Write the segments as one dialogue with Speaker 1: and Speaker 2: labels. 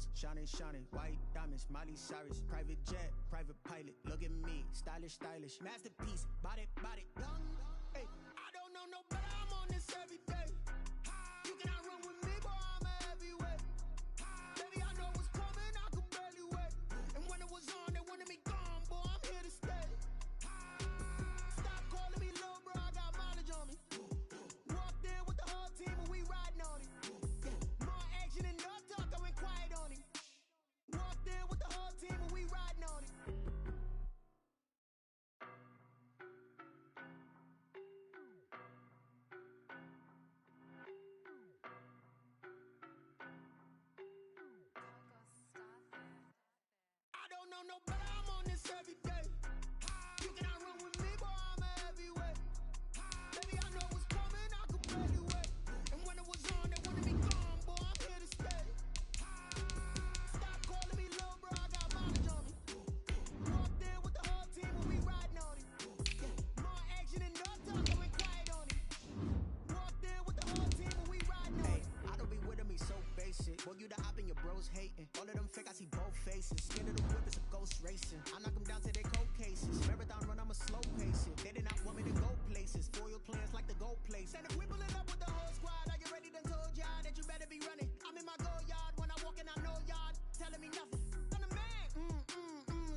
Speaker 1: jewels, shining, shining, white diamonds, Miley Cyrus, private jet, private pilot, look at me, stylish, stylish, masterpiece, body, body, young, hey, I don't know no better, I'm on this every day, you cannot run with me, boy, I'm a heavyweight, baby, I know what's coming, I can barely wait, and when it was on, they wanted me gone, boy, I'm here to stay, stop calling me low, bro, I got mileage on me, walked in with the whole team and we riding on it. More action and no talk, I went quiet on him. Walked in with the whole team and we riding on it. I don't know no better, I'm on this every day. You cannot run with me, boy, I'm a heavyweight. Baby, I know what's coming, I can barely wait. And when it was on, they wanted me gone, boy, I'm here to stay. Stop calling me low, bro, I got mileage on me. Walked in with the whole team and we riding on it. More action and no talk, I went quiet on it. Walked in with the whole team and we riding on it. I don't be with me so basic. Boy, you the op and your bros hating. All of them fake, I see both faces. Skin of the whip is a ghost racing. I knock them down to their cold cases. Marathon run, I'm a slow pace it. They did not want me to go places. Foil plans like the gold place. And if we pulling up with the whole squad, are you ready? Done told y'all that you better be running. I'm in my go yard when I walk in, I know y'all telling me nothing. I'm the man.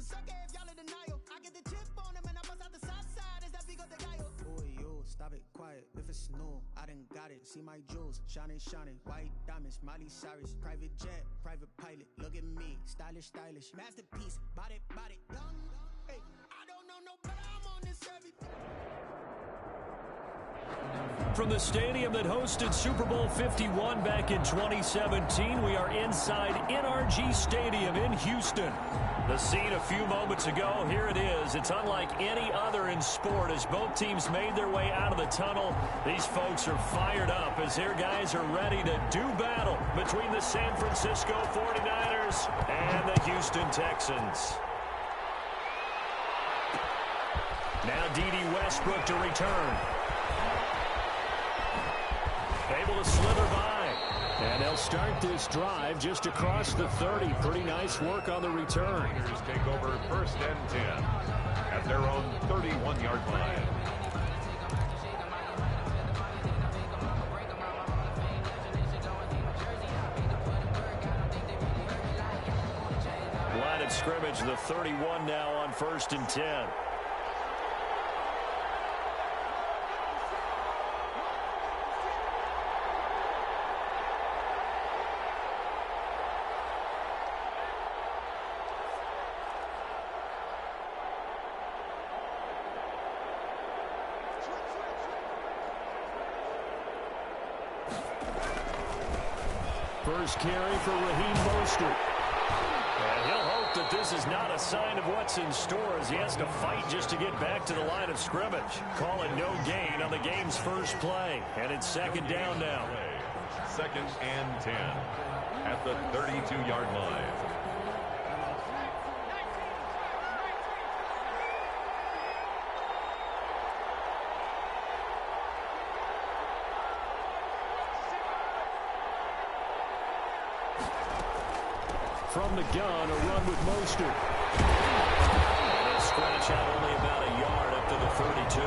Speaker 1: Suck if y'all in denial. I get the chip on them and I bust out the south side. Is that big of the guy? Boy, yo, stop it, quiet. If it's new, I done got it. See my jewels, shining, shining, white diamonds, Miley Cyrus, private jet, private pilot. Look at me, stylish, stylish, masterpiece, body, body, young. Hey, I don't know no better. I'm on this every day.
Speaker 2: From the stadium that hosted Super Bowl 51 back in 2017, we are inside NRG Stadium in Houston. The scene a few moments ago, here it is. It's unlike any other in sport as both teams made their way out of the tunnel. These folks are fired up as their guys are ready to do battle between the San Francisco 49ers and the Houston Texans. Now D.D. Westbrook to return. Able to slither by. And they'll start this drive just across the 30. Pretty nice work on the return.
Speaker 3: Niners take over first and 10 at their own 31-yard line.
Speaker 2: Line of scrimmage, the 31 now on first and 10. First carry for Raheem Mostert. And he'll hope that this is not a sign of what's in store as he has to fight just to get back to the line of scrimmage. Call it no gain on the game's first play. And it's second down now.
Speaker 3: Second and 10 at the 32-yard line.
Speaker 2: From the gun, a run with Mostert. And he'll scratch out only about a yard up to the 32.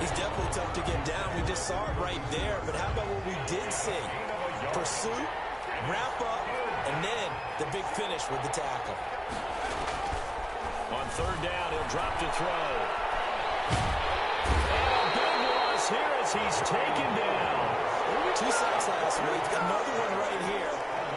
Speaker 4: He's definitely tough to get down. We just saw it right there. But how about what we did see? Pursuit, wrap up, and then the big finish with the tackle.
Speaker 2: On third down, he'll drop to throw. And a big loss here as he's taken down.
Speaker 4: 2 sacks last week. Another one right here.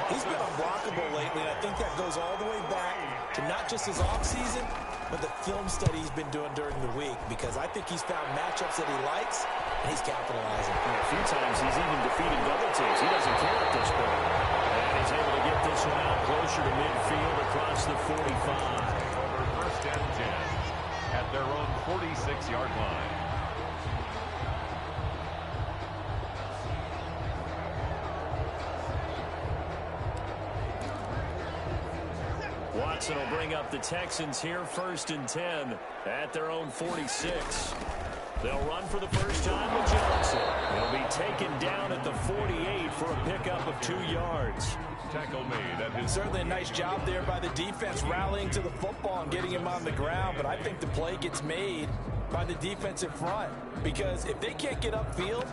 Speaker 4: He's been unblockable lately, and I think that goes all the way back to not just his offseason, but the film study he's been doing during the week, because I think he's found matchups that he likes, and he's capitalizing.
Speaker 2: A few times he's even defeated double teams. He doesn't care at this point. And he's able to get this one out closer to midfield across the 45.
Speaker 3: Over first and 10 at their own 46-yard line.
Speaker 2: Watson will bring up the Texans here first and 10 at their own 46. They'll run for the first time with Johnson. He'll be taken down at the 48 for a pickup of 2 yards.
Speaker 3: Tackle made at his...
Speaker 4: Certainly a nice job there by the defense rallying to the football and getting him on the ground, but I think the play gets made by the defensive front because if they can't get upfield,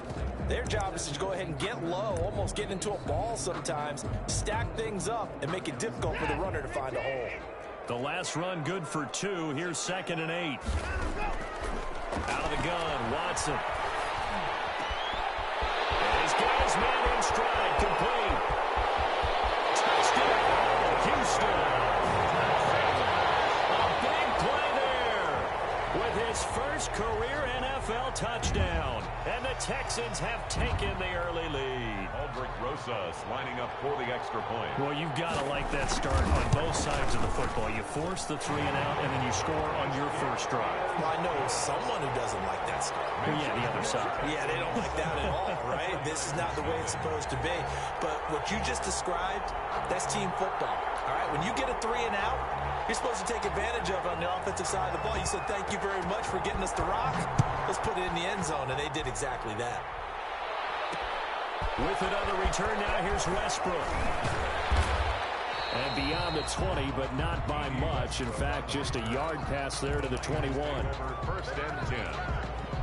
Speaker 4: their job is to go ahead and get low, almost get into a ball sometimes, stack things up, and make it difficult for the runner to find a hole.
Speaker 2: The last run good for 2. Here's 2nd and 8. Out of the gun, Watson. And he's got his man in stride, complete. Touchdown, Houston. A big play there with his first career NFL touchdown. And the Texans have taken the early lead.
Speaker 3: Aldrich Rosas lining up for the extra point.
Speaker 2: Well, you've got to like that start on both sides of the football. You force the 3 and out, and then you score on your first drive.
Speaker 4: Well, I know someone who doesn't like that start.
Speaker 2: Well, yeah, the other side.
Speaker 4: Yeah, they don't like that at all, right? This is not the way it's supposed to be. But what you just described, that's team football. All right, when you get a 3 and out, you're supposed to take advantage of it on the offensive side of the ball. You said, thank you very much for getting us the rock. Let's put it in the end zone, and they did exactly that.
Speaker 2: With it on the return now, here's Westbrook. And beyond the 20, but not by much. In fact, just a yard pass there to the 21.
Speaker 3: First and 10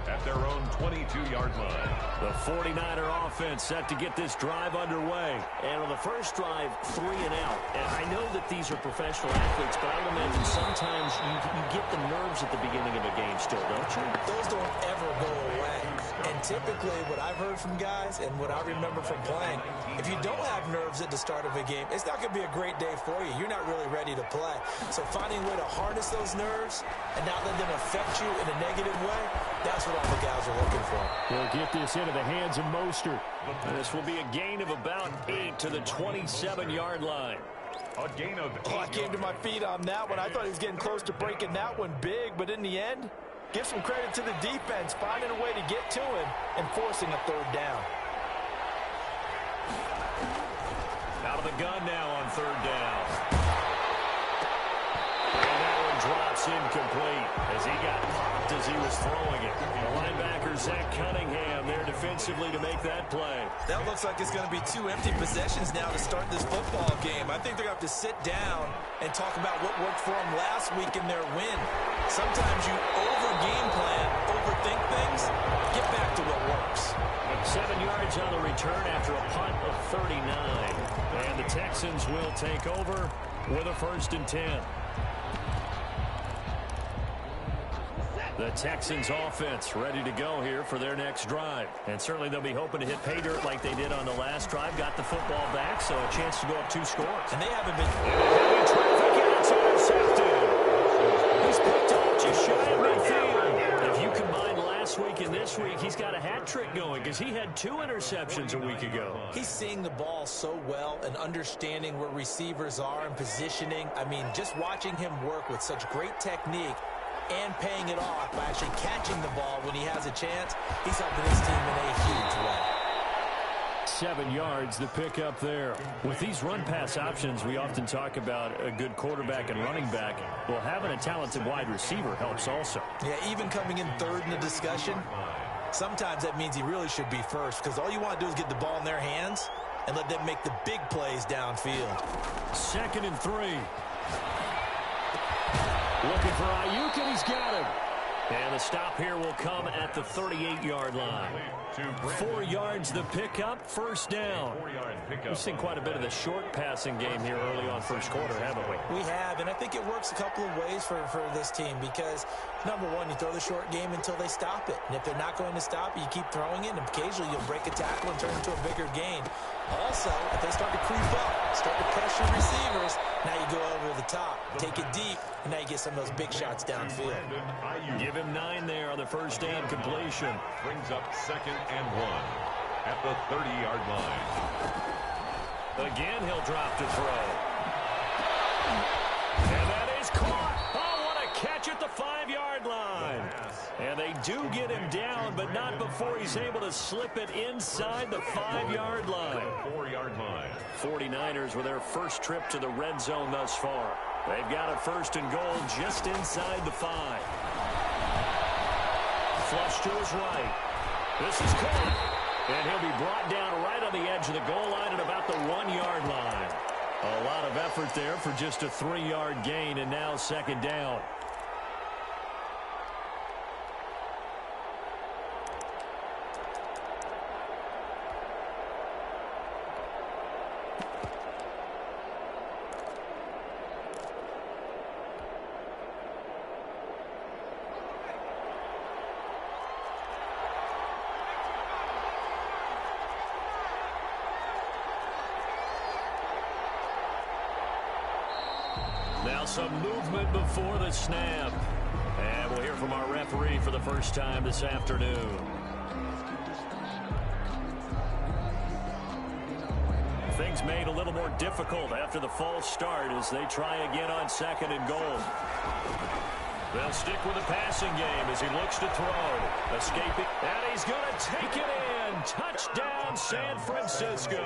Speaker 3: at their own 22-yard line.
Speaker 2: The 49er offense set to get this drive underway.
Speaker 5: And on the first drive, 3 and out. And I know that these are professional athletes, but I would imagine sometimes you get the nerves at the beginning of a game still, don't you?
Speaker 4: Those don't ever go away. And typically what I've heard from guys and what I remember from playing, if you don't have nerves at the start of a game, it's not going to be a great day for you. You're not really ready to play. So finding a way to harness those nerves and not let them affect you in a negative way, that's what all the guys are looking for.
Speaker 2: They'll get this into the hands of Mostert. And this will be a gain of about 8 to the 27-yard line.
Speaker 3: A gain of 8
Speaker 4: I came to my feet on that one. I thought he was getting close to breaking that one big, but in the end, give some credit to the defense, finding a way to get to him and forcing a 3rd down.
Speaker 2: Out of the gun now on 3rd down. And that one drops incomplete as he got popped as he was throwing it. The linebacker, Zach Cunningham, there defensively to make that play.
Speaker 4: That looks like it's going to be 2 empty possessions now to start this football game. I think they're going to have to sit down and talk about what worked for them last week in their win. Sometimes you over-game plan, overthink things, get back to what works.
Speaker 2: 7 yards on the return after a punt of 39. And the Texans will take over with a 1st and 10. The Texans offense ready to go here for their next drive. And certainly they'll be hoping to hit pay dirt like they did on the last drive. Got the football back, so a chance to go up 2 scores.
Speaker 4: And they haven't been...
Speaker 2: Heavy traffic, and it's intercepted. He's picked off just shy of midfield. If you combine last week and this week, he's got a hat trick going because he had 2 interceptions a week ago.
Speaker 4: He's seeing the ball so well and understanding where receivers are and positioning. I mean, just watching him work with such great technique and paying it off by actually catching the ball when he has a chance, he's helping his team in a huge way.
Speaker 2: 7 yards, the pickup there. With these run-pass options, we often talk about a good quarterback and running back. Well, having a talented wide receiver helps also.
Speaker 4: Yeah, even coming in 3rd in the discussion, sometimes that means he really should be first because all you want to do is get the ball in their hands and let them make the big plays downfield.
Speaker 2: 2nd and 3. Looking for Ayuk, and he's got him. And the stop here will come at the 38-yard line. 4 yards the pickup, 1st down. We've seen quite a bit of the short passing game here early on 1st quarter, haven't we?
Speaker 4: We have, and I think it works a couple of ways for this team because, number one, you throw the short game until they stop it. And if they're not going to stop it, you keep throwing it, and occasionally you'll break a tackle and turn it into a bigger gain. Also, if they start to creep up, start to pressure receivers, now you go over the top, take it deep, and now you get some of those big shots downfield.
Speaker 2: Give him 9 there on the 1st down completion.
Speaker 3: Brings up 2nd and 1 at the 30-yard line.
Speaker 2: Again, he'll drop to throw. And that is caught. Oh, what a catch at the 5-yard line. And they do get him down, but not before he's able to slip it inside the 5-yard line.
Speaker 3: 4-yard line.
Speaker 2: 49ers with their first trip to the red zone thus far. They've got a 1st and goal just inside the 5. flush to his right. This is caught. And he'll be brought down right on the edge of the goal line at about the 1-yard line. A lot of effort there for just a 3-yard gain, and now second down. Now some movement before the snap. And we'll hear from our referee for the first time this afternoon. Things made a little more difficult after the false start as they try again on second and goal. They'll stick with the passing game as he looks to throw. Escaping. And he's going to take it in. Touchdown, San Francisco.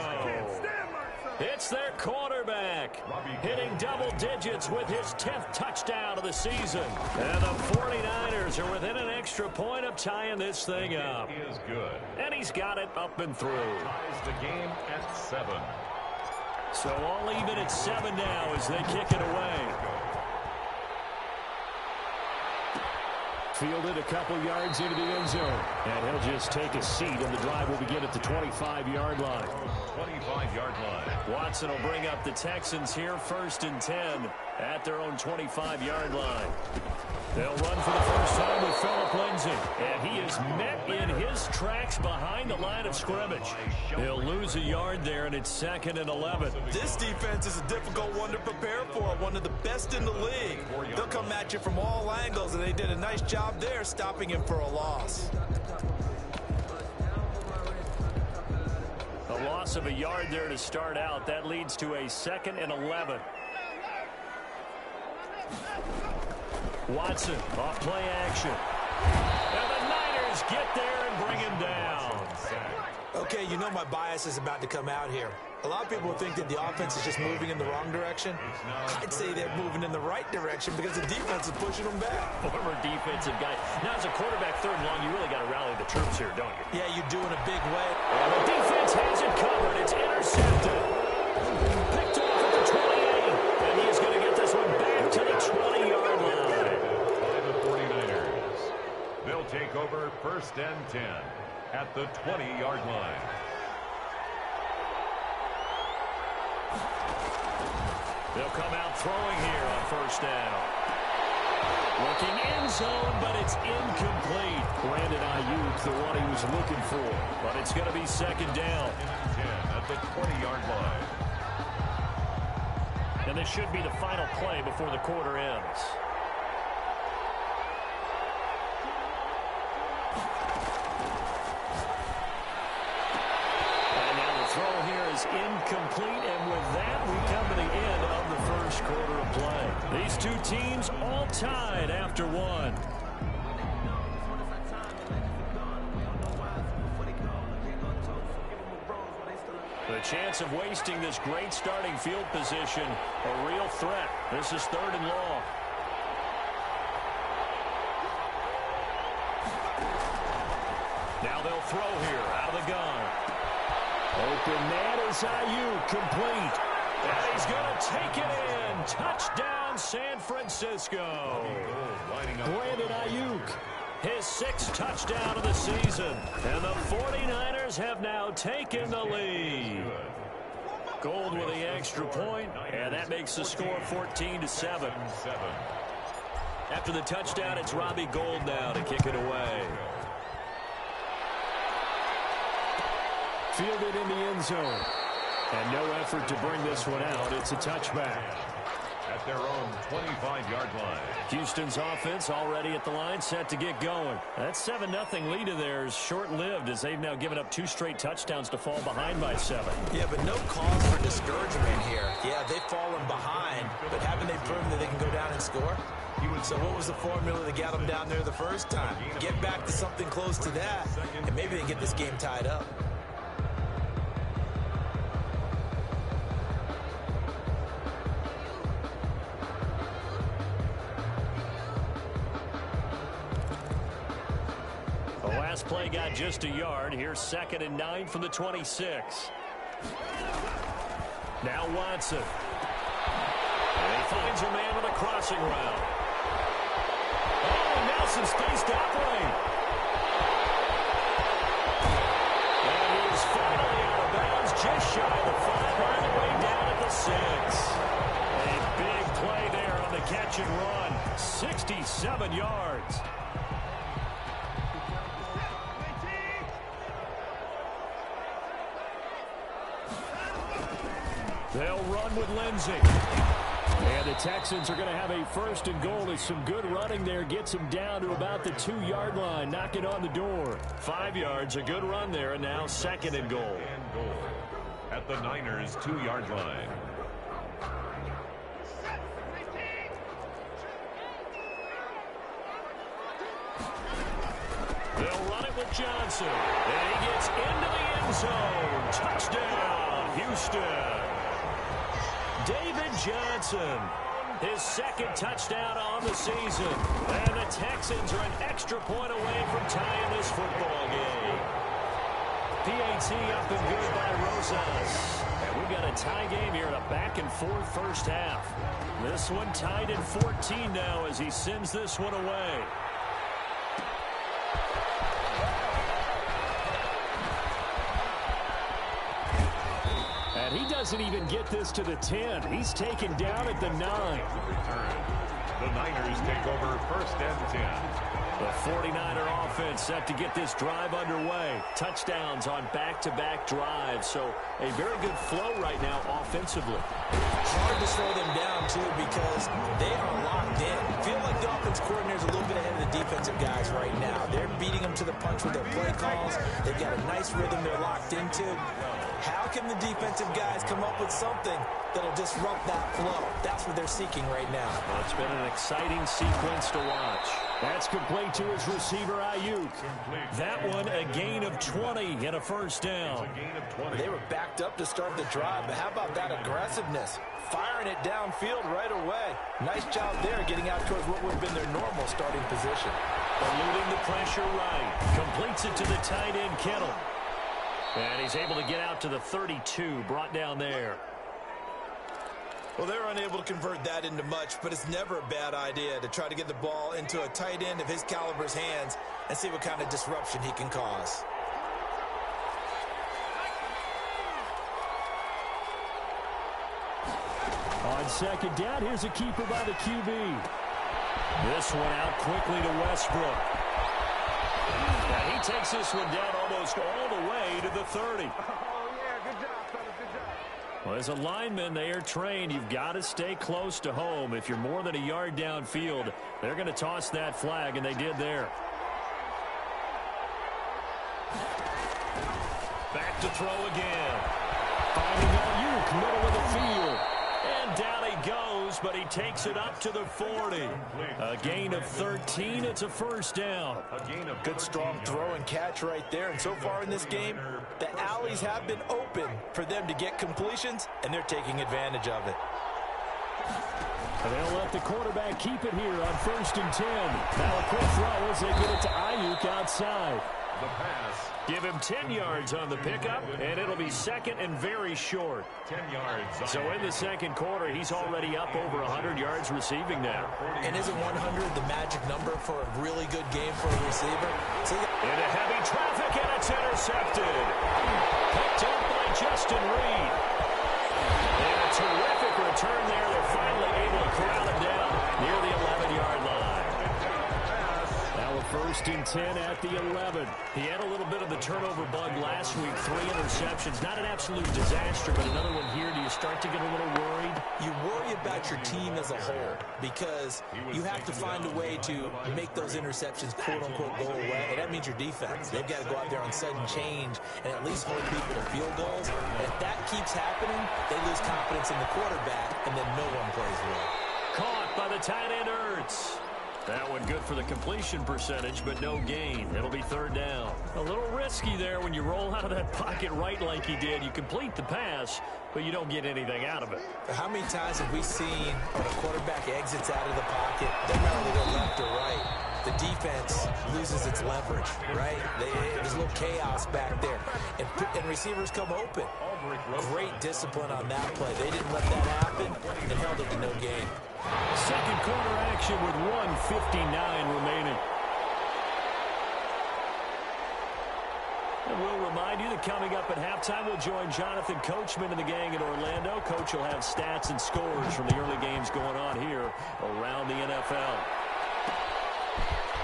Speaker 2: It's their quarterback, hitting double digits with his 10th touchdown of the season. And the 49ers are within an extra point of tying this thing up.
Speaker 3: He is good.
Speaker 2: And he's got it up and through.
Speaker 3: Ties the game at 7.
Speaker 2: So all even at 7 now as they kick it away. Fielded a couple yards into the end zone. And he'll just take a seat, and the drive will begin at the 25-yard line.
Speaker 3: 25-yard line.
Speaker 2: Watson will bring up the Texans here 1st and 10 at their own 25-yard line. They'll run for the first time with Phillip Lindsay. And he is met in his tracks behind the line of scrimmage. He'll lose a yard there, and it's 2nd and 11.
Speaker 4: This defense is a difficult one to prepare for, one of the best in the league. They'll come at you from all angles, and they did a nice job there stopping him for a loss.
Speaker 2: A loss of a yard there to start out. That leads to a 2nd and 11. Watson off play action. And the Niners get there and bring him down.
Speaker 4: Okay, you know my bias is about to come out here. A lot of people think that the offense is just moving in the wrong direction. I'd say they're moving in the right direction because the defense is pushing them back.
Speaker 2: Former defensive guy. Now, as a quarterback, 3rd and long, you really got to rally the troops here, don't you?
Speaker 4: Yeah, you do in a big way.
Speaker 2: And the defense has it covered. It's intercepted. Picked off at the 28. And he's going to get this one back to the 20-yard line.
Speaker 3: By the 49ers. They'll take over 1st and 10 at the 20-yard line.
Speaker 2: They'll come out throwing here on 1st down. Looking end zone, but it's incomplete. Brandon Ayuk, the one he was looking for. But it's going to be 2nd down.
Speaker 3: 10 at the 20-yard line.
Speaker 2: And this should be the final play before the quarter ends. And now the throw here is incomplete, and with that, we come to the end of the first quarter of play. These two teams all tied after one. The chance of wasting this great starting field position, a real threat. This is 3rd and long. Now they'll throw here out of the gun. Open man is Ayuk, complete. And he's going to take it in. Touchdown, San Francisco. Brandon Ayuk, his 6th touchdown of the season. And the 49ers have now taken the lead. Gold with the extra point, and that makes the score 14-7. After the touchdown, it's Robbie Gould now to kick it away. Fielded in the end zone. And no effort to bring this one out. It's a touchback.
Speaker 3: At their own 25-yard line.
Speaker 2: Houston's offense already at the line, set to get going. That 7-0 lead of theirs short-lived as they've now given up 2 straight touchdowns to fall behind by 7.
Speaker 4: Yeah, but no cause for discouragement here. Yeah, they've fallen behind, but haven't they proven that they can go down and score? So what was the formula that got them down there the first time? Get back to something close to that, and maybe they can get this game tied up.
Speaker 2: last play got just a yard. Here's 2nd and 9 from the 26. Now Watson. And he finds a man with a crossing route. Oh, now some space to operate. And he's finally out of bounds, just shy of the 5, all the way down at the 6. A big play there on the catch and run. 67 yards. They'll run with Lindsey. And the Texans are going to have a 1st and goal as some good running there gets them down to about the 2-yard line, knocking on the door. 5 yards, a good run there, and now 2nd and goal.
Speaker 3: At the Niners' 2-yard line.
Speaker 2: They'll run it with Johnson. And he gets into the end zone. Touchdown, Houston. David Johnson, his 2nd touchdown on the season. And the Texans are an extra point away from tying this football game. PAT up and good by Rosas. And we've got a tie game here in a back-and-forth first half. This one tied in 14 now as he sends this one away. And he doesn't even get this to the 10. He's taken down at the 9.
Speaker 3: The Niners take over 1st and 10.
Speaker 2: The 49er offense set to get this drive underway. Touchdowns on back-to-back drives. So a very good flow right now offensively.
Speaker 4: Hard to slow them down, too, because they are locked in. Feel like the offense coordinator's a little bit ahead of the defensive guys right now. They're beating them to the punch with their play calls. They've got a nice rhythm they're locked into. How can the defensive guys come up with something that'll disrupt that flow? That's what they're seeking right now.
Speaker 2: Well, it's been an exciting sequence to watch. That's complete to his receiver, Ayuk. That one, a gain of 20 and a 1st down.
Speaker 4: They were backed up to start the drive, but how about that aggressiveness? Firing it downfield right away. Nice job there getting out towards what would have been their normal starting position.
Speaker 2: Eluding the pressure right. Completes it to the tight end, Kittle. And he's able to get out to the 32, brought down there.
Speaker 4: Well, they're unable to convert that into much, but it's never a bad idea to try to get the ball into a tight end of his caliber's hands and see what kind of disruption he can cause.
Speaker 2: On 2nd down, here's a keeper by the QB. This one out quickly to Westbrook. And he takes this one down almost all the way to the 30.
Speaker 6: Oh, yeah, good job, fellas, good job.
Speaker 2: Well, as a lineman, they are trained. You've got to stay close to home. If you're more than a yard downfield, they're going to toss that flag, and they did there. Back to throw again. Finding Ayuk, middle of the field. And down he goes, but he takes it up to the 40. A gain of 13. It's a 1st down.
Speaker 4: Good strong throw and catch right there. And so far in this game, the alleys have been open for them to get completions, and they're taking advantage of it.
Speaker 2: And they'll let the quarterback keep it here on 1st and 10. Now a quick throw as they get it to Ayuk outside.
Speaker 3: The pass.
Speaker 2: Give him 10 yards on the pickup, and it'll be 2nd and very short.
Speaker 3: 10 yards.
Speaker 2: So in the 2nd quarter, he's already up over 100 yards receiving now.
Speaker 4: And isn't 100 the magic number for a really good game for a receiver?
Speaker 2: Into heavy traffic, and it's intercepted. Picked up by Justin Reed. And a terrific return there. They're finally able to corral him down near the 11-yard line. Now a 1st and 10 at the 11. He had a little bit of the turnover bug last week. 3 interceptions. Not an absolute disaster, but another one here. Do you start to get a little worried?
Speaker 4: You worry about your team as a whole because you have to find a way to make those interceptions quote-unquote go away. And that means your defense. They've got to go out there on sudden change and at least hold people to field goals. And if that keeps happening, they lose confidence in the quarterback, and then no one plays well.
Speaker 2: Caught by the tight end, Ertz. That one good for the completion percentage, but no gain. It'll be 3rd down. A little risky there when you roll out of that pocket right like he did. You complete the pass, but you don't get anything out of it.
Speaker 4: How many times have we seen when a quarterback exits out of the pocket, they're not really go left or right? the defense loses its leverage, right? There's a little chaos back there, and receivers come open. Great discipline on that play. They didn't let that happen and held it to no gain.
Speaker 2: Second quarter action with 1:59 remaining. And we'll remind you that coming up at halftime, we'll join Jonathan Coachman and the gang in Orlando. Coach will have stats and scores from the early games going on here around the NFL.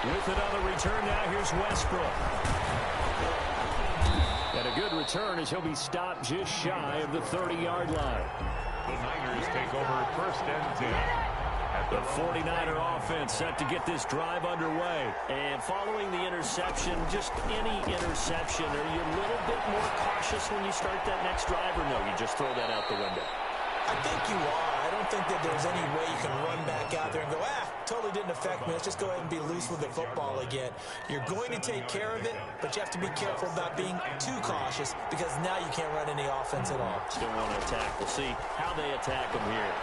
Speaker 2: With it on the return now, here's Westbrook. And a good return as he'll be stopped just shy of the 30-yard line.
Speaker 3: The Niners take over first and 10.
Speaker 2: The 49er offense set to get this drive underway.
Speaker 5: And following the interception, just any interception, are you a little bit more cautious when you start that next drive, or no, you just throw that out the window?
Speaker 4: I think you are. I don't think that there's any way you can run back out there and go, totally didn't affect me. Let's just go ahead and be loose with the football again. You're going to take care of it, but you have to be careful about being too cautious because now you can't run any offense at all.
Speaker 5: Still want to attack. We'll see how they attack him here.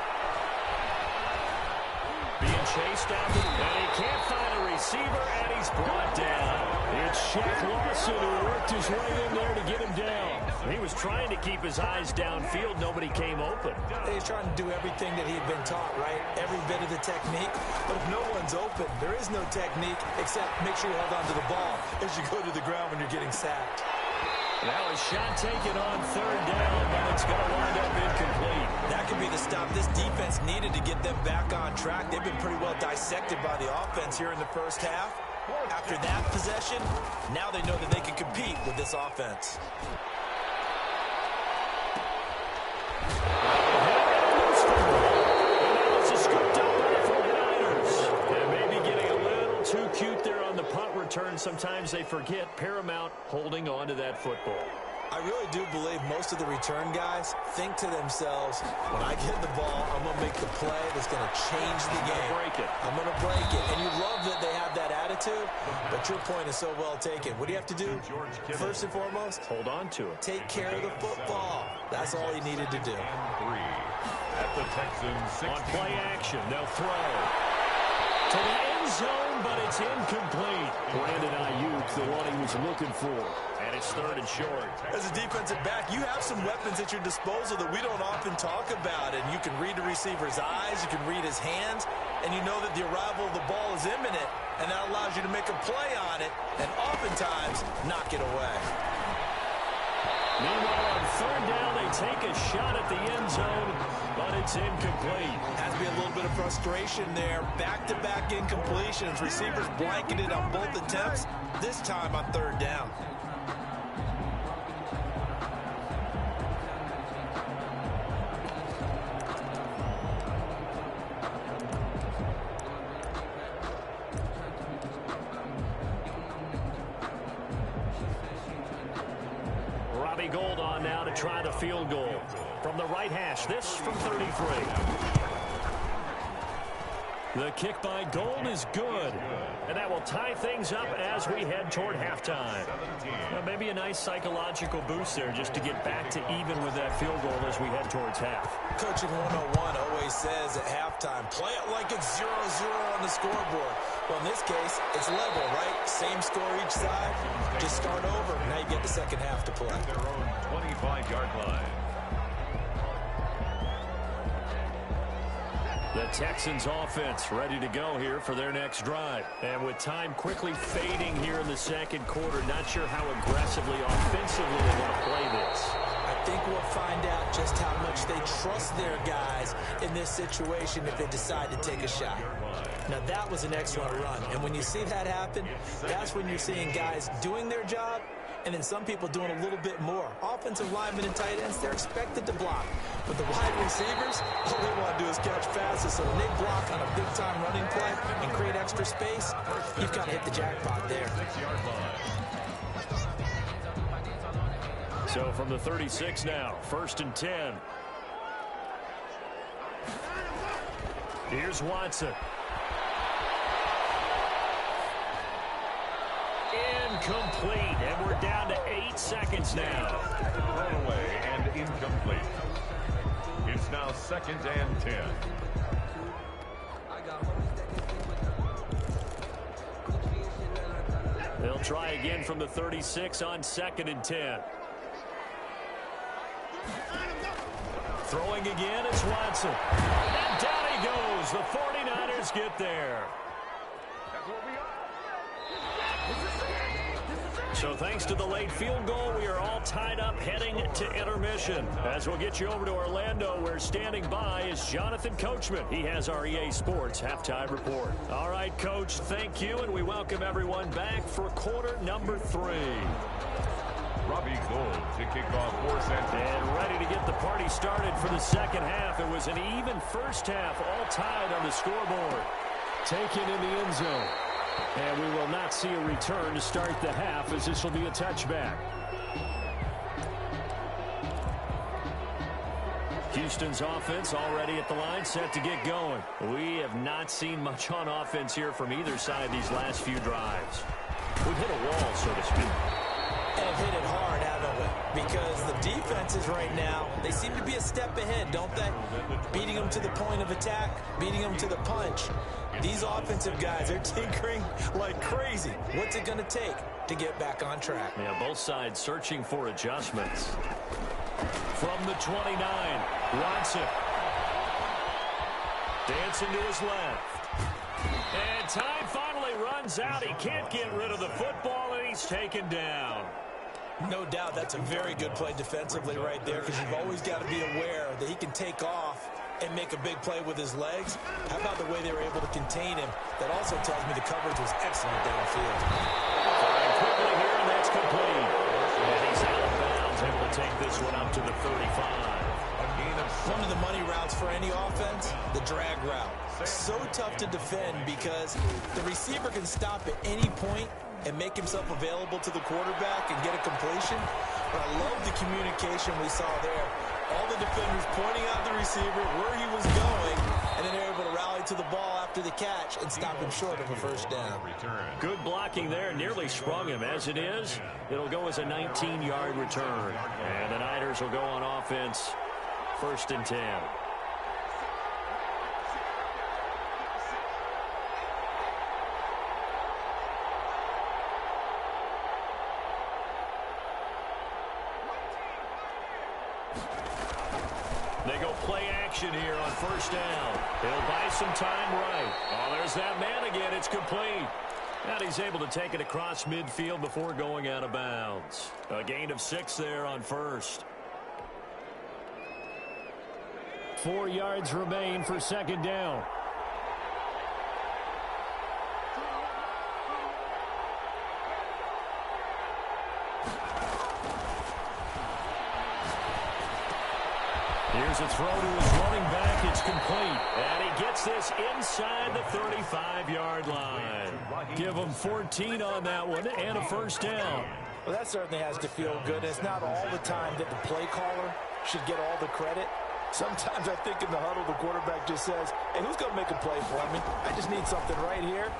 Speaker 2: Being chased after the and he can't find a receiver, and he's brought down. It's Shaq Lawson who worked his way in there to get him down.
Speaker 5: He was trying to keep his eyes downfield. Nobody came open.
Speaker 4: He's trying to do everything that he had been taught, right? Every bit of the technique. But if no one's open, there is no technique except make sure you hold on to the ball as you go to the ground when you're getting sacked.
Speaker 2: Now a shot taken on third down, but it's going to wind up incomplete.
Speaker 4: That could be the stop this defense needed to get them back on track. They've been pretty well dissected by the offense here in the first half. After that possession, now they know that they can compete with this offense.
Speaker 2: Too cute there on the punt return. Sometimes they forget Paramount holding on to that football.
Speaker 4: I really do believe most of the return guys think to themselves, when I get the ball, I'm going to make the play that's going to change the game. I'm going to break it. And you love that they have that attitude, but your point is so well taken. What do you have to do? First and foremost,
Speaker 2: hold on to it.
Speaker 4: Take care of the football. That's all he needed to do.
Speaker 3: At the Texans,
Speaker 2: on play action, they'll throw to the end zone, but it's incomplete. Brandon Ayuk, the one he was looking for. And it's third and short.
Speaker 4: As a defensive back, you have some weapons at your disposal that we don't often talk about. And you can read the receiver's eyes, you can read his hands, and you know that the arrival of the ball is imminent. And that allows you to make a play on it, and oftentimes knock it away.
Speaker 2: Meanwhile, on third down, they take a shot at the end zone, but it's incomplete.
Speaker 4: Has to be a little bit of frustration there. Back-to-back incompletions. Receivers blanketed on both attempts, this time on third down.
Speaker 2: Gold on now to try the field goal from the right hash. This from 33. The kick by Gold is good, and that will tie things up as we head toward halftime. Now, maybe a nice psychological boost there just to get back to even with that field goal as we head towards half.
Speaker 4: Coaching 101 always says at halftime, play it like it's 0-0 on the scoreboard. Well, in this case, it's level, right? Same score each side. Just start over. Now you get the second half to play.
Speaker 3: Their own 25-yard line.
Speaker 2: The Texans offense ready to go here for their next drive. And with time quickly fading here in the second quarter, not sure how aggressively, offensively they want to play this.
Speaker 4: I think we'll find out just how much they trust their guys in this situation if they decide to take a shot. Now, that was an excellent run. And when you see that happen, that's when you're seeing guys doing their job and then some people doing a little bit more. Offensive linemen and tight ends, they're expected to block. But the wide receivers, all they want to do is catch passes. So when they block on a big-time running play and create extra space, you've got to hit the jackpot there.
Speaker 2: So from the 36 now, 1st and 10. Here's Watson. Incomplete, and we're down to 8 seconds now.
Speaker 3: Thrown away and incomplete. It's now 2nd and 10.
Speaker 2: They'll try again from the 36 on 2nd and 10. Throwing again, it's Watson. And down he goes. The 49ers get there. So thanks to the late field goal, we are all tied up heading to intermission. As we'll get you over to Orlando, where standing by is Jonathan Coachman. He has our EA Sports halftime report. All right, Coach, thank you, and we welcome everyone back for quarter number 3.
Speaker 3: Robbie Gould to kick off for Central.
Speaker 2: And ready to get the party started for the second half. It was an even first half, all tied on the scoreboard. Taken in the end zone. And we will not see a return to start the half, as this will be a touchback. Houston's offense already at the line, set to get going. We have not seen much on offense here from either side these last few drives. We've hit a wall, so to speak.
Speaker 4: And hit it hard, haven't we? Because the defenses right now, they seem to be a step ahead, don't they? Beating them to the point of attack, beating them to the punch. These offensive guys are tinkering like crazy. What's it going to take to get back on track?
Speaker 2: Yeah, both sides searching for adjustments. From the 29, Watson. Dancing to his left. And time finally runs out. He can't get rid of the football, and he's taken down.
Speaker 4: No doubt that's a very good play defensively right there, because you've always got to be aware that he can take off and make a big play with his legs. How about the way they were able to contain him? That also tells me the coverage was excellent downfield.
Speaker 2: Firing quickly here, and that's complete. And he's out of bounds, able to take this one up to the 35.
Speaker 4: One of the money routes for any offense, the drag route. So tough to defend because the receiver can stop at any point and make himself available to the quarterback and get a completion. But I love the communication we saw there. All the defenders pointing out the receiver, where he was going, and then they're able to rally to the ball after the catch and stop him short of a first down.
Speaker 2: Good blocking there, nearly sprung him. As it is, it'll go as a 19-yard return. And the Niners will go on offense, 1st and 10. They go play action here on 1st down. He'll buy some time right. Oh, there's that man again. It's complete. And he's able to take it across midfield before going out of bounds. A gain of 6 there on 1st. 4 yards remain for 2nd down. Here's a throw to his running back. It's complete. And he gets this inside the 35-yard line. Give him 14 on that one and a 1st down.
Speaker 4: Well, that certainly has to feel good. It's not all the time that the play caller should get all the credit. Sometimes I think in the huddle, the quarterback just says, hey, who's going to make a play for me? I just need something right here.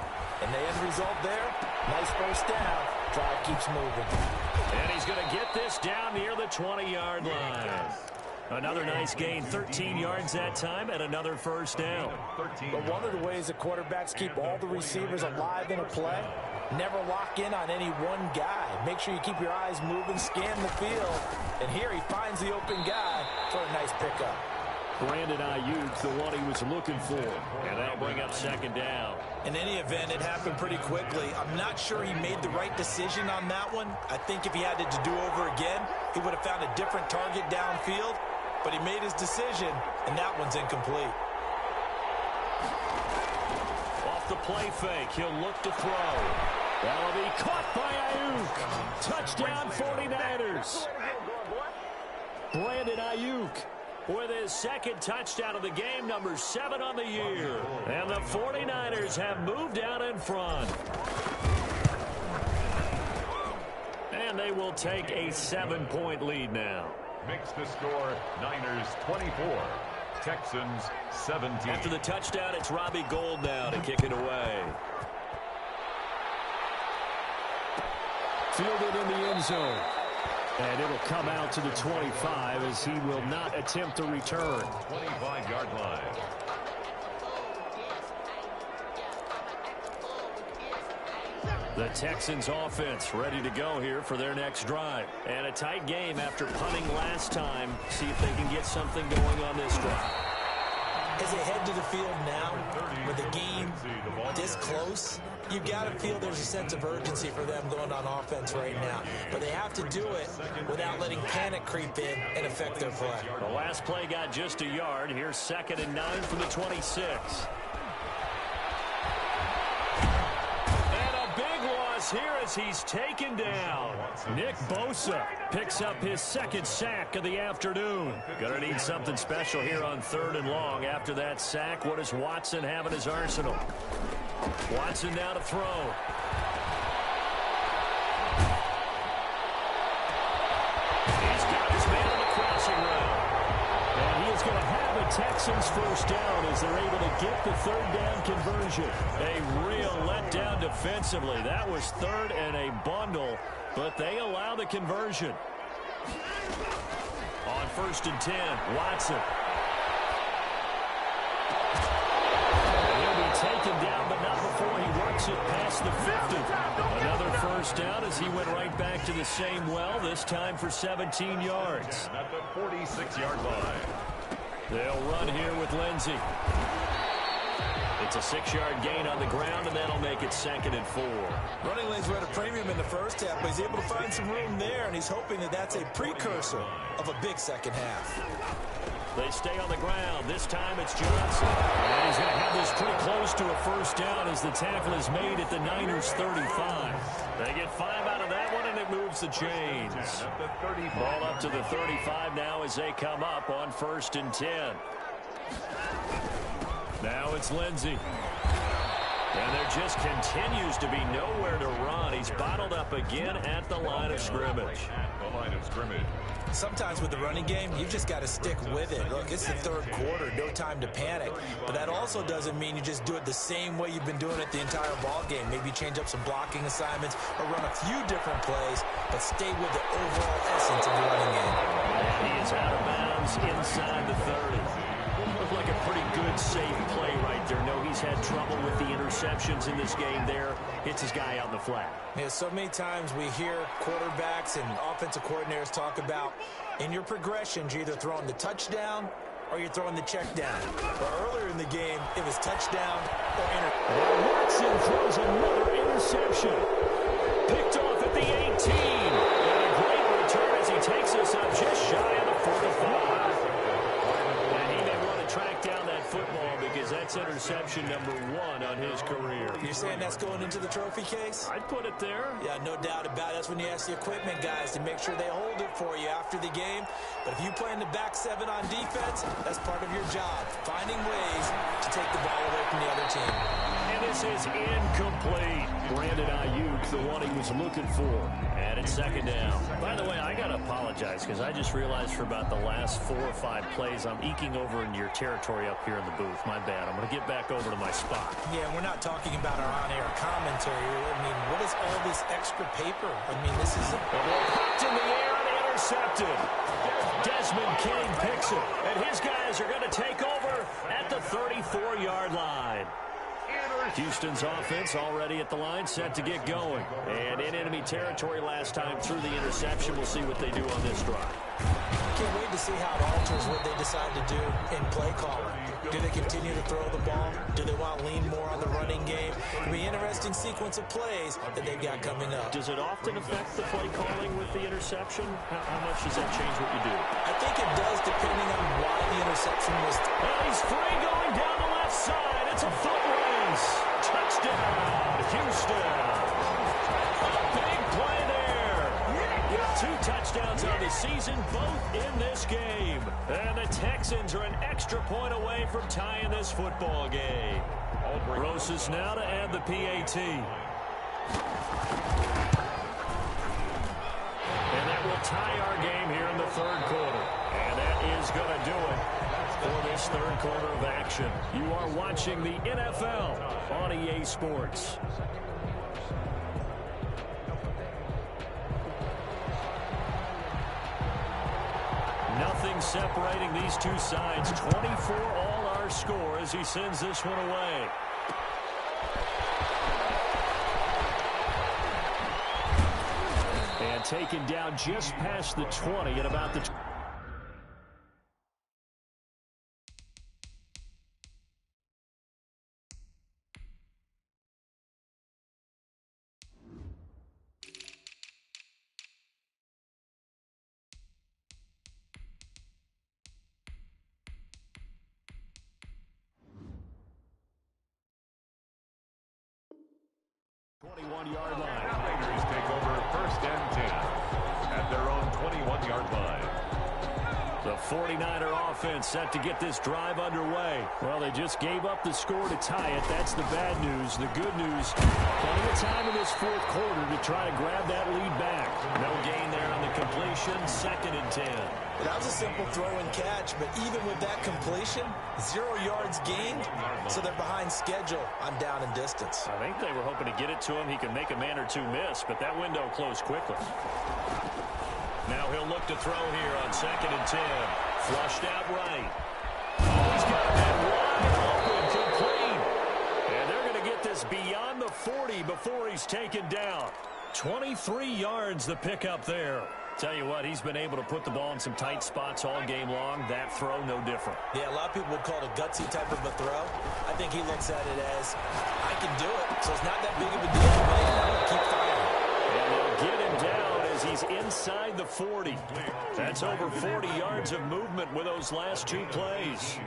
Speaker 4: And the end result there, nice 1st down. Drive keeps moving.
Speaker 2: And he's going to get this down near the 20-yard line. Another nice gain, 13 yards that time, and another 1st down.
Speaker 4: But one of the ways that quarterbacks keep all the receivers alive in a play, never lock in on any one guy. Make sure you keep your eyes moving, scan the field. And here he finds the open guy for a nice pickup.
Speaker 2: Brandon Ayuk, the one he was looking for. And that'll bring up 2nd down.
Speaker 4: In any event, it happened pretty quickly. I'm not sure he made the right decision on that one. I think if he had it to do over again, he would have found a different target downfield. But he made his decision, and that one's incomplete.
Speaker 2: Off the play fake, he'll look to throw. That'll be caught by Ayuk. Touchdown 49ers. Brandon Ayuk with his 2nd touchdown of the game, number 7 on the year. And the 49ers have moved out in front. And they will take a 7-point lead now.
Speaker 3: Makes the score Niners 24, Texans 17.
Speaker 2: After the touchdown, it's Robbie Gould now to kick it away. Fielded in the end zone. And it'll come out to the 25 as he will not attempt to return.
Speaker 3: 25-yard line.
Speaker 2: The Texans offense ready to go here for their next drive.
Speaker 5: And a tight game after punting last time. See if they can get something going on this drive.
Speaker 4: As they head to the field now, with the game this close, you've got to feel there's a sense of urgency for them going on offense right now. But they have to do it without letting panic creep in and affect their play.
Speaker 2: The last play got just a yard. Here's 2nd and 9 from the 26. Here as he's taken down. Nick Bosa picks up his 2nd sack of the afternoon. Gonna need something special here on 3rd and long. After that sack, what does Watson have in his arsenal? Watson now to throw. He's got his man on the crossing route. And he is going to have a Texans first down as they're able to get the 3rd down conversion. A real letdown defensively. That was 3rd and a bundle, but they allow the conversion. On 1st and 10, Watson. He'll be taken down, but not before he works it past the 50. Another first down as he went right back to the same well, this time for 17 yards.
Speaker 3: At the 46-yard line.
Speaker 2: They'll run here with Lindsey. It's a 6-yard gain on the ground, and that'll make it 2nd and 4.
Speaker 4: Running lanes were at a premium in the first half, but he's able to find some room there, and he's hoping that that's a precursor of a big second half.
Speaker 2: They stay on the ground. This time it's Johnson. And he's going to have this pretty close to a first down as the tackle is made at the Niners' 35. They get 5 out of that one, and it moves the chains. Ball up to the 35 now as they come up on 1st and 10. Now it's Lindsey. And there just continues to be nowhere to run. He's bottled up again at the line of scrimmage.
Speaker 4: Sometimes with the running game, you've just got to stick with it. Look, it's the 3rd quarter, no time to panic. But that also doesn't mean you just do it the same way you've been doing it the entire ball game. Maybe change up some blocking assignments or run a few different plays, but stay with the overall essence of the running game.
Speaker 2: And he is out of bounds inside the 30. Looked like a pretty good, safe play right there. No, he's had trouble with the interceptions in this game there. Hits his guy out in the flat.
Speaker 4: Yeah, so many times we hear quarterbacks and offensive coordinators talk about in your progressions, you're either throwing the touchdown or you're throwing the check down. But earlier in the game, it was touchdown or interception.
Speaker 2: Watson throws another interception. Picked off at the 18. And a great return as he takes us up just shy of the 45. Track down that football because that's interception number 1 on his career.
Speaker 4: You're saying that's going into the trophy case?
Speaker 2: I'd put it there.
Speaker 4: Yeah, no doubt about it. That's when you ask the equipment guys to make sure they hold it for you after the game. But if you play in the back 7 on defense, that's part of your job, finding ways to take the ball away from the other team.
Speaker 2: And this is incomplete. Brandon Ayuk, the one he was looking for. And it's 2nd down. By the way, I got to apologize because I just realized for about the last 4 or 5 plays, I'm eking over in your territory up here in the booth. My bad. I'm going to get back over to my spot.
Speaker 4: Yeah, we're not talking about our on-air commentary. I mean, what is all this extra paper? I mean, this is...
Speaker 2: The ball popped in the air and intercepted. Desmond King picks it. And his guys are going to take over at the 34-yard line. Houston's offense already at the line, set to get going. And in enemy territory last time through the interception. We'll see what they do on this drive.
Speaker 4: Can't wait to see how it alters what they decide to do in play calling. Do they continue to throw the ball? Do they want to lean more on the running game? It'll be an interesting sequence of plays that they've got coming up.
Speaker 5: Does it often affect the play calling with the interception? How much does that change what you do?
Speaker 4: I think it does, depending on why the interception was.
Speaker 2: Well, he's free going down the left side. It's a foot race. Touchdown, Houston. A big play there. With 2 touchdowns on the season, both in this game. And the Texans are an extra point away from tying this football game. Rosas now to add the PAT. And that will tie our game here in the 3rd quarter. And that is going to do it for this 3rd quarter of action. You are watching the NFL on EA Sports. Nothing separating these two sides. 24 all our score as he sends this one away. And taken down just past the 20 at about the 21-yard line.
Speaker 3: Raiders take over 1st and 10 at their own 21-yard line.
Speaker 2: The 49er offense set to get this drive underway. Well, they just gave up the score to tie it. That's the bad news. The good news, plenty of time in this fourth quarter to try to grab that lead back. No gain there on the completion. 2nd and 10.
Speaker 4: That was a simple throw and catch, but even with that completion, 0 yards gained, so they're behind schedule on down and distance.
Speaker 2: I think they were hoping to get it to him. He could make a man or two miss, but that window closed quickly. Now he'll look to throw here on 2nd and 10. Flushed out right. Oh, he's got a man wide open, complete. And they're going to get this beyond the 40 before he's taken down. 23 yards the pickup there. Tell you what, he's been able to put the ball in some tight spots all game long. That throw, no different.
Speaker 4: Yeah, a lot of people would call it a gutsy type of a throw. I think he looks at it as, I can do it, so it's not that big of a deal for me. I'm going to keep firing.
Speaker 2: And they'll get him down as he's inside the 40. That's over 40 yards of movement with those last 2 plays.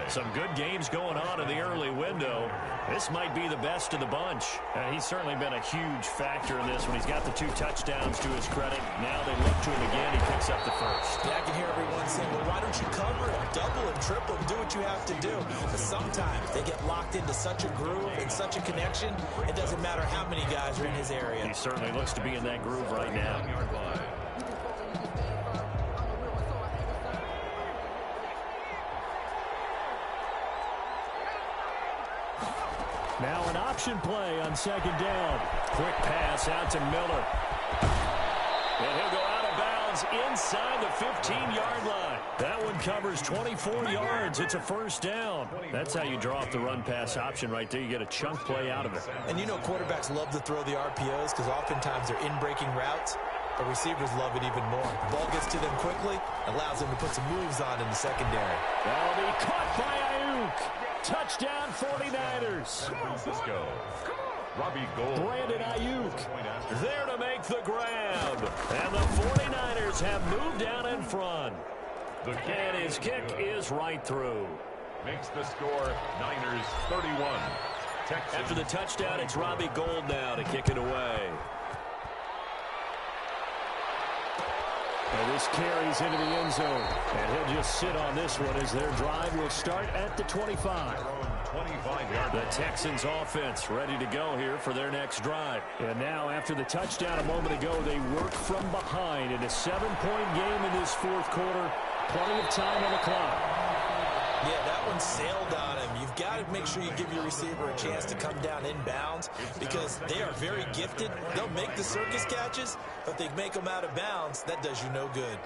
Speaker 2: Some good games going on in the early window. This might be the best of the bunch. He's certainly been a huge factor in this when he's got the 2 touchdowns to his credit. Now they look to him again. He picks up the first.
Speaker 4: Yeah, I can hear everyone saying, well, why don't you cover him, double him, triple him, do what you have to do. But sometimes they get locked into such a groove and such a connection, it doesn't matter how many guys are in his area.
Speaker 2: He certainly looks to be in that groove right now. Now an option play on 2nd down. Quick pass out to Miller. And he'll go out of bounds inside the 15-yard line. That one covers 24 yards. It's a 1st down. That's how you draw off the run-pass option right there. You get a chunk play out of it.
Speaker 4: And you know quarterbacks love to throw the RPOs because oftentimes they're in-breaking routes. But receivers love it even more. The ball gets to them quickly, allows them to put some moves on in the secondary.
Speaker 2: That'll be caught by Ayuk. Touchdown 49ers.
Speaker 3: San Francisco. Robbie Gould.
Speaker 2: Brandon Ayuk there to make the grab. And the 49ers have moved down in front. And his kick is right through.
Speaker 3: Makes the score Niners 31. Texans.
Speaker 2: After the touchdown, it's Robbie Gould now to kick it away. And this carries into the end zone. And he'll just sit on this one as their drive will start at the 25. The Texans offense ready to go here for their next drive. And now after the touchdown a moment ago, they work from behind in a 7-point game in this fourth quarter. Plenty of time on the clock.
Speaker 4: Yeah, that one sailed on him. You've got to make sure you give your receiver a chance to come down inbounds because they are very gifted. They'll make the circus catches, but if they make them out of bounds, that does you no good.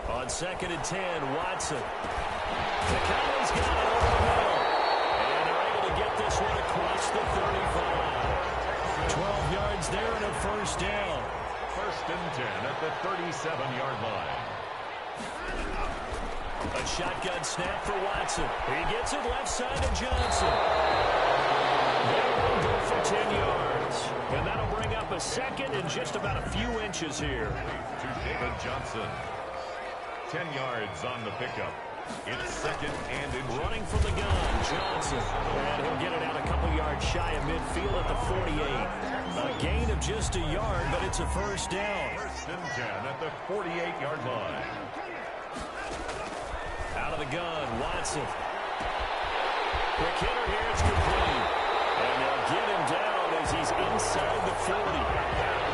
Speaker 2: On 2nd and 10, Watson. The Cowboys got it over the middle. And they're able to get this one across the 35. 12 yards there and a 1st down.
Speaker 3: 1st and 10 at the 37-yard line.
Speaker 2: A shotgun snap for Watson. He gets it left side to Johnson. They'll go for 10 yards. And that'll bring up a 2nd and just about a few inches here.
Speaker 3: To David Johnson. 10 yards on the pickup. It's 2nd and inches.
Speaker 2: Running from the gun, Johnson. And he'll get it out a couple yards shy of midfield at the 48. A gain of just a yard, but it's a 1st down.
Speaker 3: 1st and 10 at the 48-yard line.
Speaker 2: Out of the gun, Watson. Quick hitter here, it's complete. And they'll get him down as he's inside the 40.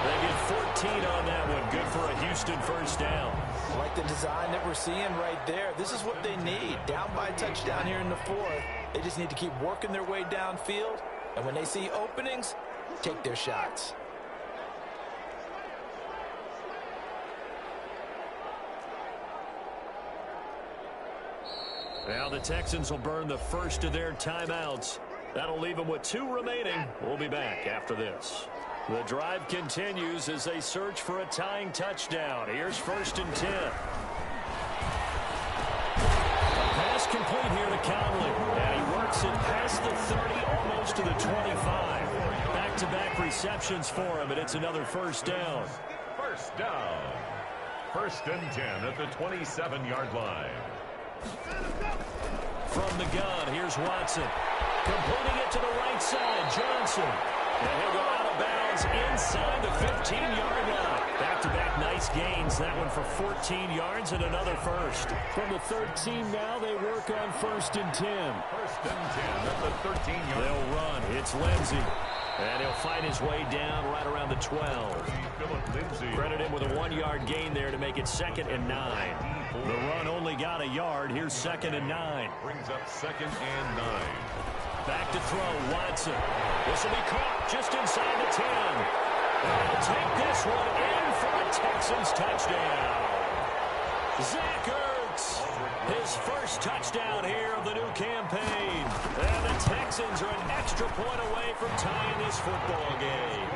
Speaker 2: They get 14 on that one. Good for a Houston 1st down.
Speaker 4: I like the design that we're seeing right there. This is what they need. Down by a touchdown here in the 4th. They just need to keep working their way downfield. And when they see openings, take their shots.
Speaker 2: Now the Texans will burn the first of their timeouts. That'll leave them with 2 remaining. We'll be back after this. The drive continues as they search for a tying touchdown. Here's 1st and 10. Pass complete here to Conley. And he works it past the 30, almost to the 25. Back-to-back receptions for him, and it's another first down.
Speaker 3: First down. 1st and 10 at the 27-yard line.
Speaker 2: From the gun, here's Watson. Completing it to the right side, Johnson. And he'll go out of bounds inside the 15-yard line. Back-to-back nice gains. That one for 14 yards and another first. From the 13 now, they work on 1st and 10.
Speaker 3: 1st and 10 at the 13-yard line.
Speaker 2: They'll run. It's Lindsey. And he'll find his way down right around the 12. Credit him with a 1-yard gain there to make it 2nd and 9. The run only got a yard. Here's 2nd and 9.
Speaker 3: Brings up 2nd and 9.
Speaker 2: Back to throw, Watson. This will be caught just inside the 10. And he'll take this one in for a Texans touchdown. Zach Ertz, his first touchdown here of the new campaign. And the Texans are an extra point away from tying this football game.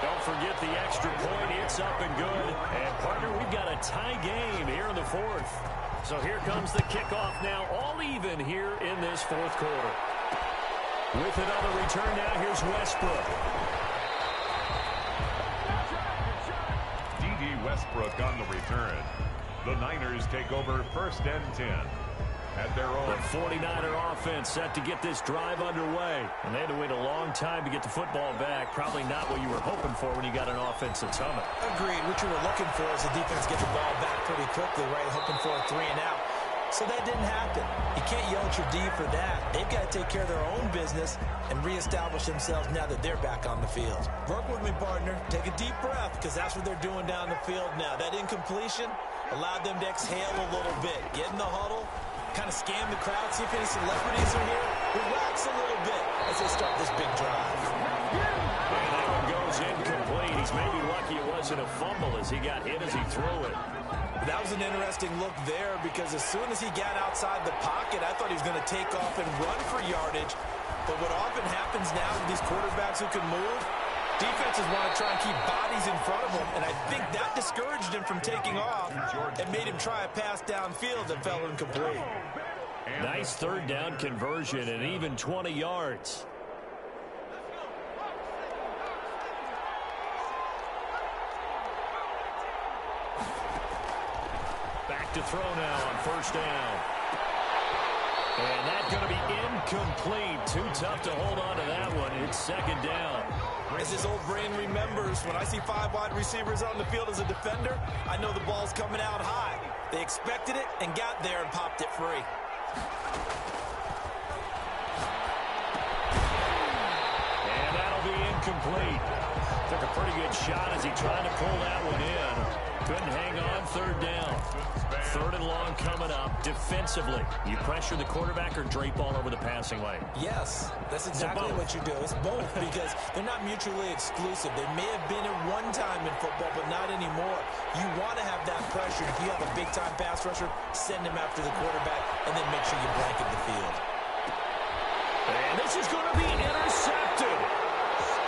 Speaker 2: Don't forget the extra point. It's up and good. And, partner, we've got a tie game here in the 4th. So here comes the kickoff now, all even here in this 4th quarter. With another return now, here's Westbrook.
Speaker 3: D.D. Westbrook on the return. The Niners take over 1st and 10. At their own.
Speaker 2: The 49er offense set to get this drive underway. And they had to wait a long time to get the football back. Probably not what you were hoping for when you got an offense that's humming.
Speaker 4: Agreed. What you were looking for is the defense get the ball back pretty quickly, right? Hoping for a 3 and out. So that didn't happen. You can't yell at your D for that. They've got to take care of their own business and reestablish themselves now that they're back on the field. Work with me, partner. Take a deep breath, because that's what they're doing down the field now. That incompletion allowed them to exhale a little bit. Get in the huddle, kind of scan the crowd, see if any celebrities are here. Relax a little bit as they start this big drive.
Speaker 2: And that one goes incomplete. He's maybe lucky it wasn't a fumble as he got hit as he threw it.
Speaker 4: That was an interesting look there, because as soon as he got outside the pocket, I thought he was going to take off and run for yardage. But what often happens now with these quarterbacks who can move, defenses want to try and keep bodies in front of them, and I think that discouraged him from taking off and made him try a pass downfield that fell incomplete.
Speaker 2: Nice 3rd down conversion and even 20 yards. Back to throw now on 1st down. And that's going to be incomplete. Too tough to hold on to that one. It's 2nd down.
Speaker 4: As his old brain remembers, when I see 5 wide receivers on the field as a defender, I know the ball's coming out high. They expected it and got there and popped it free.
Speaker 2: And that'll be incomplete. Took a pretty good shot as he tried to pull that one in. Couldn't hang on. 3rd down. 3rd and long coming up. Defensively, you pressure the quarterback or drape all over the passing lane?
Speaker 4: Yes, that's exactly what you do. It's both, because they're not mutually exclusive. They may have been at one time in football, but not anymore. You want to have that pressure. If you have a big-time pass rusher, send him after the quarterback, and then make sure you blanket the field.
Speaker 2: And this is going to be intercepted.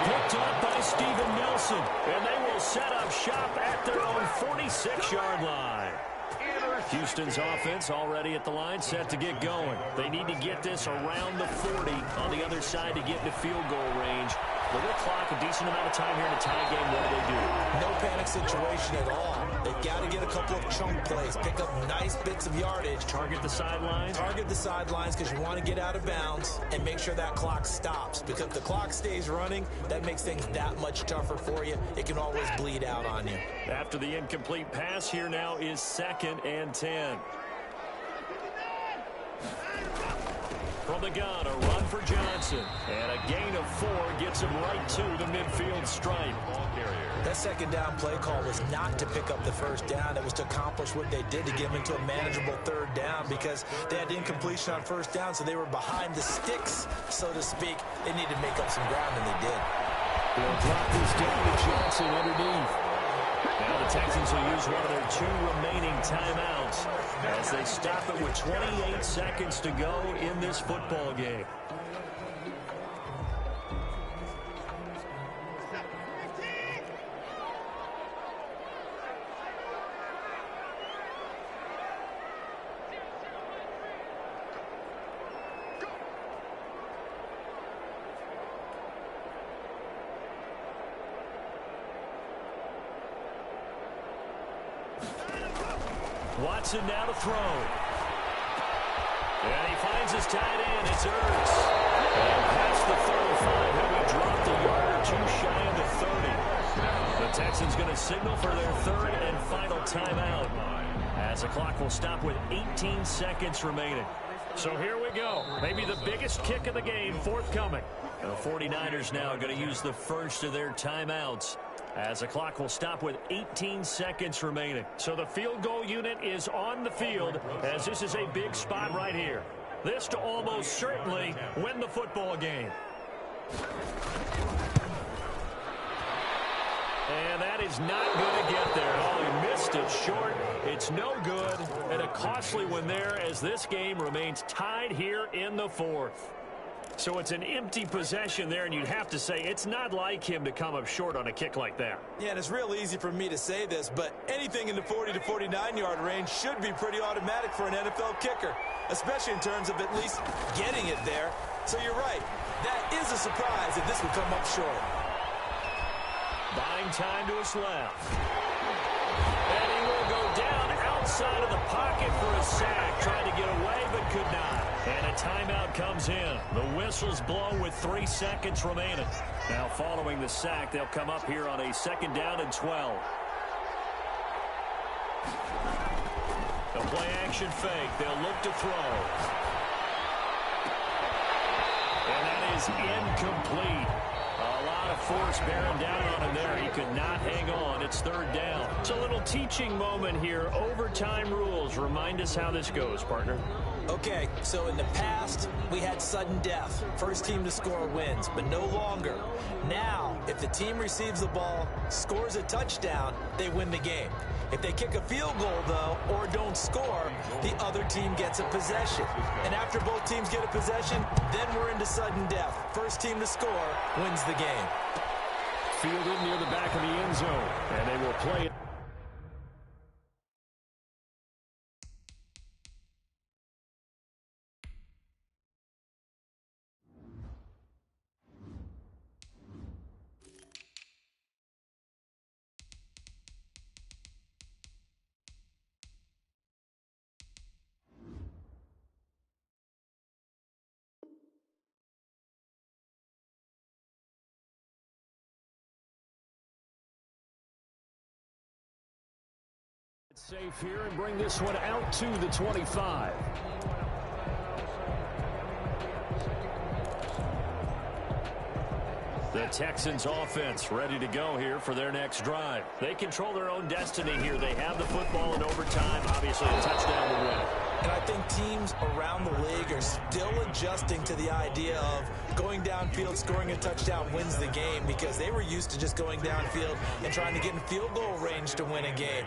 Speaker 2: Picked up by Steven Nelson. And they will set up shop at their own 46-yard line. Houston's offense already at the line, set to get going. They need to get this around the 40 on the other side to get into field goal range. Little clock, a decent amount of time here in a tie game. What do they do?
Speaker 4: No panic situation at all. They've got to get a couple of chunk plays, pick up nice bits of yardage.
Speaker 2: Target the sidelines?
Speaker 4: Target the sidelines, because you want to get out of bounds and make sure that clock stops. Because if the clock stays running, that makes things that much tougher for you. It can always bleed out on you.
Speaker 2: After the incomplete pass, here now is 2nd and 10. From the gun, a run for Johnson. And a gain of 4 gets him right to the midfield stripe.
Speaker 4: That 2nd down play call was not to pick up the 1st down. It was to accomplish what they did, to get them into a manageable 3rd down, because they had incompletion on 1st down, so they were behind the sticks, so to speak. They needed to make up some ground, and they did.
Speaker 2: They'll drop this down to Johnson underneath. Now the Texans will use one of their 2 remaining timeouts as they stop it with 28 seconds to go in this football game. Watson now to throw. And he finds his tight end. It's Ertz. And past the 35, he'll be dropped a yard or 2 shy of the 30. The Texans going to signal for their 3rd and final timeout as the clock will stop with 18 seconds remaining. So here we go. Maybe the biggest kick of the game forthcoming. The 49ers now going to use the first of their timeouts as the clock will stop with 18 seconds remaining. So the field goal unit is on the field as this is a big spot right here. This to almost certainly win the football game. And that is not going to get there. Oh, he missed it short. It's no good. And a costly one there as this game remains tied here in the 4th. So it's an empty possession there, and you'd have to say it's not like him to come up short on a kick like that.
Speaker 4: Yeah, and it's real easy for me to say this, but anything in the 40 to 49-yard range should be pretty automatic for an NFL kicker, especially in terms of at least getting it there. So you're right. That is a surprise if this would come up short.
Speaker 2: Buying time to his left. And he will go down outside of the pocket for a sack. Trying to get away, but could not. And a timeout comes in. The whistle's blown with 3 seconds remaining. Now following the sack, they'll come up here on a 2nd down and 12. They'll play action fake. They'll look to throw. And that is incomplete. A lot of force bearing down on him there. He could not hang on. It's 3rd down. It's a little teaching moment here. Overtime rules. Remind us how this goes, partner.
Speaker 4: Okay, so in the past, we had sudden death. First team to score wins, but no longer. Now, if the team receives the ball, scores a touchdown, they win the game. If they kick a field goal, though, or don't score, the other team gets a possession. And after both teams get a possession, then we're into sudden death. First team to score wins the game.
Speaker 2: Fielded near the back of the end zone, and they will play it. Safe here and bring this one out to the 25. The Texans offense ready to go here for their next drive. They control their own destiny here. They have the football in overtime. Obviously a touchdown to win.
Speaker 4: And I think teams around the league are still adjusting to the idea of going downfield, scoring a touchdown wins the game, because they were used to just going downfield and trying to get in field goal range to win a game.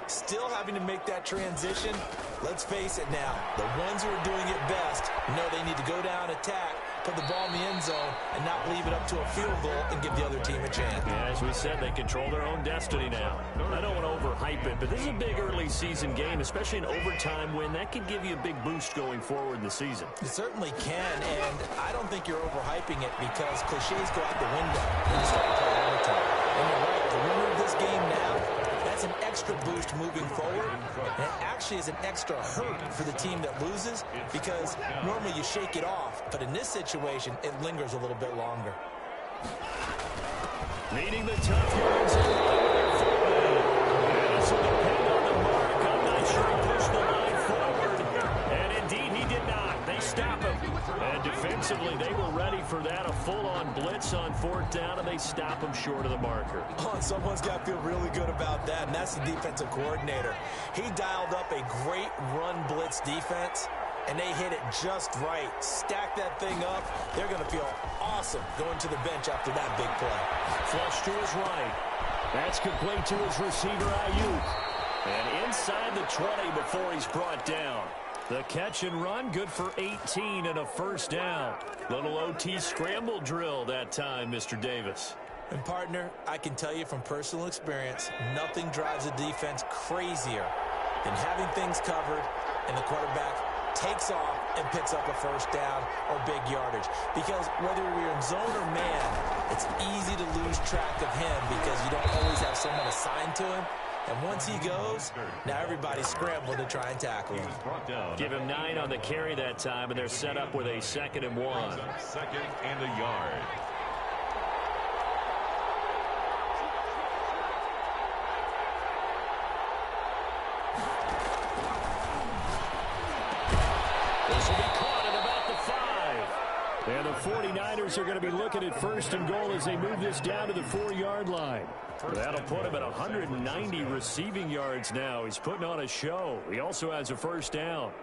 Speaker 4: Still having to make that transition. Let's face it now, the ones who are doing it best know they need to go down, attack, put the ball in the end zone, and not leave it up to a field goal and give the other team a chance.
Speaker 2: Yeah, as we said, they control their own destiny now. I don't want to overhype it, but this is a big early season game, especially an overtime win. That could give you a big boost going forward in the season.
Speaker 4: It certainly can, and I don't think you're overhyping it because cliches go out the window when you start to play overtime. And you're right, the winner of this game now, that's an extra boost moving forward, and it actually is an extra hurt for the team that loses, because normally you shake it off, but in this situation, it lingers a little bit longer.
Speaker 2: Leading the tough yards and running their fullback. And this will depend on the mark. I'm not sure he pushed the line forward. And indeed, he did not. They stop him. And defensively, they were ready for that. A full-on blitz on 4th down, and they stop him short of the marker.
Speaker 4: Oh, and someone's got to feel really good about that, and that's the defensive coordinator. He dialed up a great run blitz defense, and they hit it just right. Stack that thing up. They're going to feel awesome going to the bench after that big play.
Speaker 2: Flush to his right. That's complete to his receiver, Ayuk. And inside the 20 before he's brought down. The catch and run, good for 18 and a first down. Little OT scramble drill that time, Mr. Davis.
Speaker 4: And, partner, I can tell you from personal experience, nothing drives a defense crazier than having things covered and the quarterback takes off and picks up a first down or big yardage. Because whether you're in zone or man, it's easy to lose track of him because you don't always have someone assigned to him. And once he goes, now everybody's scrambling to try and tackle him.
Speaker 2: Give him 9 on the carry that time, and they're set up with a 2nd and 1.
Speaker 3: 2nd and a yard.
Speaker 2: This will be caught at about the 5. And the 49ers are going to be looking at 1st and goal as they move this down to the 4-yard line. That'll put him at 190 receiving yards now. He's putting on a show. He also has a first down.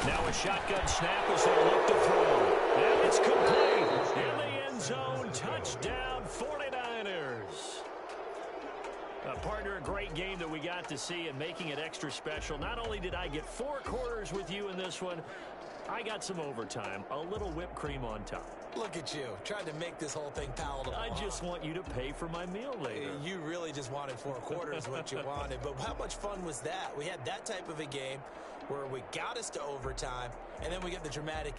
Speaker 2: Now a shotgun snap as they look to throw. And it's complete. In the end zone. Touchdown, 49ers. Partner, a great game that we got to see and making it extra special. Not only did I get 4 quarters with you in this one, I got some overtime. A little whipped cream on top.
Speaker 4: Look at you, trying to make this whole thing palatable.
Speaker 2: I just want you to pay for my meal later.
Speaker 4: You really just wanted 4 quarters what you wanted. But how much fun was that? We had that type of a game where we got us to overtime, and then we get the dramatic